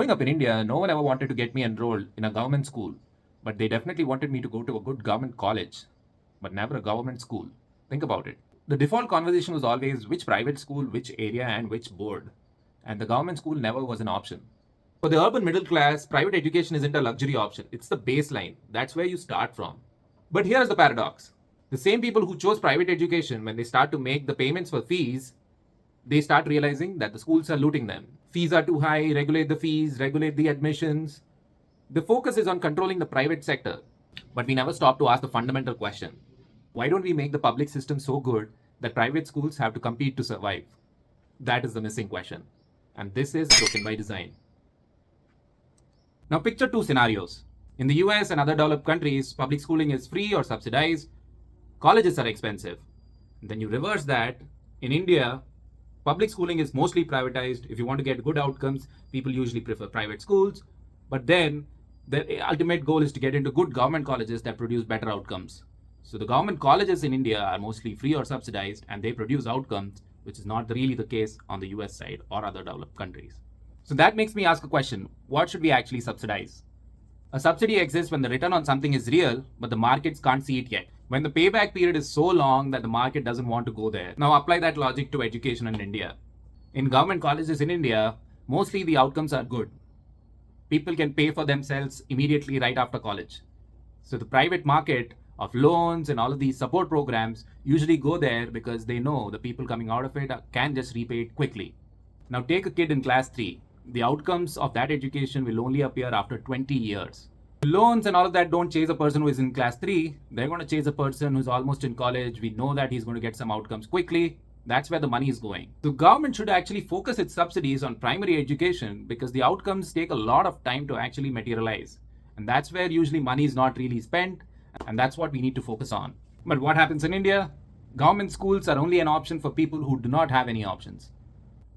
Growing up in India, no one ever wanted to get me enrolled in a government school, but they definitely wanted me to go to a good government college, but never a government school. Think about it. The default conversation was always which private school, which area, and which board. And the government school never was an option. For the urban middle class, private education isn't a luxury option. It's the baseline. That's where you start from. But here's the paradox. The same people who chose private education, when they start to make the payments for fees, they start realizing that the schools are looting them. Fees are too high, regulate the fees, regulate the admissions. The focus is on controlling the private sector. But we never stop to ask the fundamental question. Why don't we make the public system so good that private schools have to compete to survive? That is the missing question. And this is broken by design. Now picture two scenarios. In the US and other developed countries, public schooling is free or subsidized. Colleges are expensive. And then you reverse that. In India, public schooling is mostly privatized. If you want to get good outcomes, people usually prefer private schools. But then the ultimate goal is to get into good government colleges that produce better outcomes. So the government colleges in India are mostly free or subsidized, and they produce outcomes, which is not really the case on the US side or other developed countries. So that makes me ask a question. What should we actually subsidize? A subsidy exists when the return on something is real, but the markets can't see it yet. When the payback period is so long that the market doesn't want to go there. Now apply that logic to education in India. In government colleges in India, mostly the outcomes are good. People can pay for themselves immediately right after college. So the private market of loans and all of these support programs usually go there because they know the people coming out of it can just repay it quickly. Now take a kid in class 3. The outcomes of that education will only appear after 20 years. Loans and all of that don't chase a person who is in class 3. They're going to chase a person who's almost in college. We know that he's going to get some outcomes quickly. That's where the money is going. The government should actually focus its subsidies on primary education because the outcomes take a lot of time to actually materialize. And that's where usually money is not really spent. And that's what we need to focus on. But what happens in India? Government schools are only an option for people who do not have any options.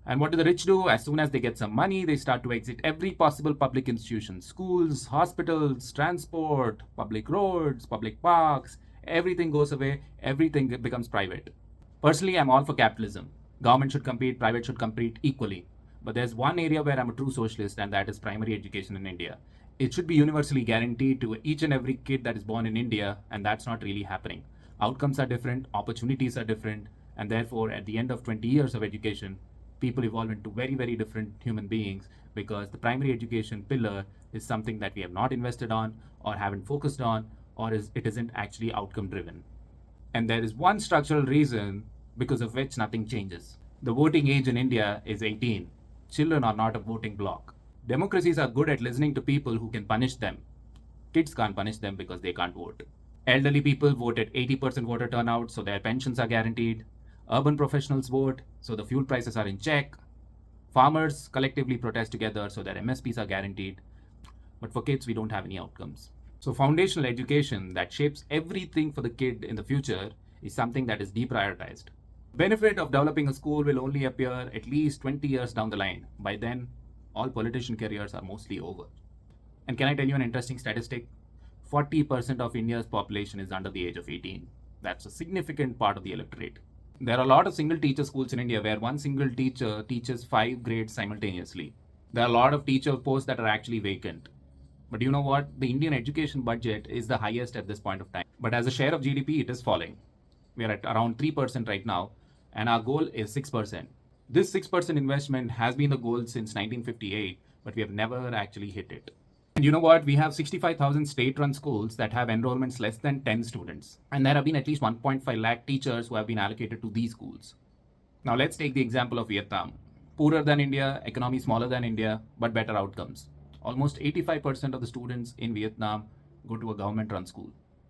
And what do the rich do? As soon as they get some money, they start to exit every possible public institution. Schools, hospitals, transport, public roads, public parks, everything goes away, everything becomes private. Personally, I'm all for capitalism. Government should compete, private should compete equally. But there's one area where I'm a true socialist, and that is primary education in India. It should be universally guaranteed to each and every kid that is born in India, and that's not really happening. Outcomes are different, opportunities are different, and therefore at the end of 20 years of education, people evolve into very, very different human beings because the primary education pillar is something that we have not invested on or haven't focused on, or it isn't actually outcome driven. And there is one structural reason because of which nothing changes. The voting age in India is 18. Children are not a voting bloc. Democracies are good at listening to people who can punish them. Kids can't punish them because they can't vote. Elderly people vote at 80% voter turnout, so their pensions are guaranteed. Urban professionals vote, so the fuel prices are in check. Farmers collectively protest together, so their MSPs are guaranteed. But for kids, we don't have any outcomes. So foundational education that shapes everything for the kid in the future is something that is deprioritized. Benefit of developing a school will only appear at least 20 years down the line. By then, all politician careers are mostly over. And can I tell you an interesting statistic? 40% of India's population is under the age of 18. That's a significant part of the electorate. There are a lot of single teacher schools in India where one single teacher teaches 5 grades simultaneously. There are a lot of teacher posts that are actually vacant. But you know what? The Indian education budget is the highest at this point of time. But as a share of GDP, it is falling. We are at around 3% right now, and our goal is 6%. This 6% investment has been the goal since 1958, but we have never actually hit it. And you know what? We have 65,000 state-run schools that have enrollments less than 10 students. And there have been at least 1.5 lakh teachers who have been allocated to these schools. Now let's take the example of Vietnam. Poorer than India, economy smaller than India, but better outcomes. Almost 85% of the students in Vietnam go to a government-run school.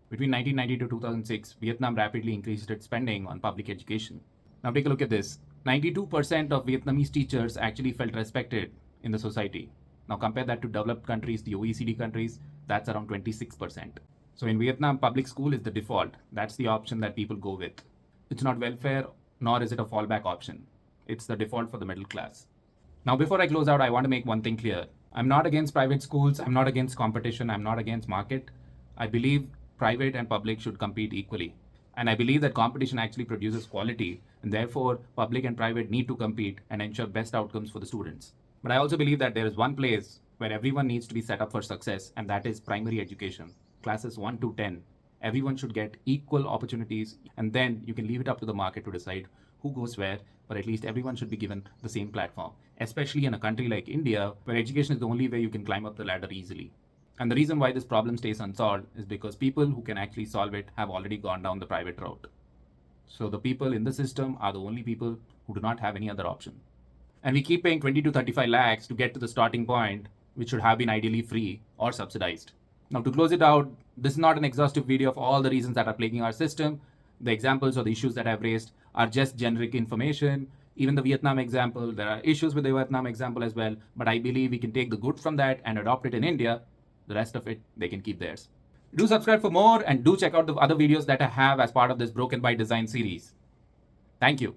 Between 1990 to 2006, Vietnam rapidly increased its spending on public education. Now take a look at this. 92% of Vietnamese teachers actually felt respected in the society. Now compare that to developed countries, the OECD countries, that's around 26%. So in Vietnam, public school is the default. That's the option that people go with. It's not welfare, nor is it a fallback option. It's the default for the middle class. Now before I close out, I want to make one thing clear. I'm not against private schools. I'm not against competition. I'm not against market. I believe private and public should compete equally. And I believe that competition actually produces quality, and therefore public and private need to compete and ensure best outcomes for the students. But I also believe that there is one place where everyone needs to be set up for success, and that is primary education. Classes 1 to 10. Everyone should get equal opportunities, and then you can leave it up to the market to decide who goes where, but at least everyone should be given the same platform, especially in a country like India, where education is the only way you can climb up the ladder easily. And the reason why this problem stays unsolved is because people who can actually solve it have already gone down the private route. So the people in the system are the only people who do not have any other option. And we keep paying 20 to 35 lakhs to get to the starting point, which should have been ideally free or subsidized. Now, to close it out, this is not an exhaustive video of all the reasons that are plaguing our system. The examples or the issues that I've raised are just generic information. Even the Vietnam example, there are issues with the Vietnam example as well, but I believe we can take the good from that and adopt it in India. The rest of it, they can keep theirs. Do subscribe for more and do check out the other videos that I have as part of this Broken by Design series. Thank you.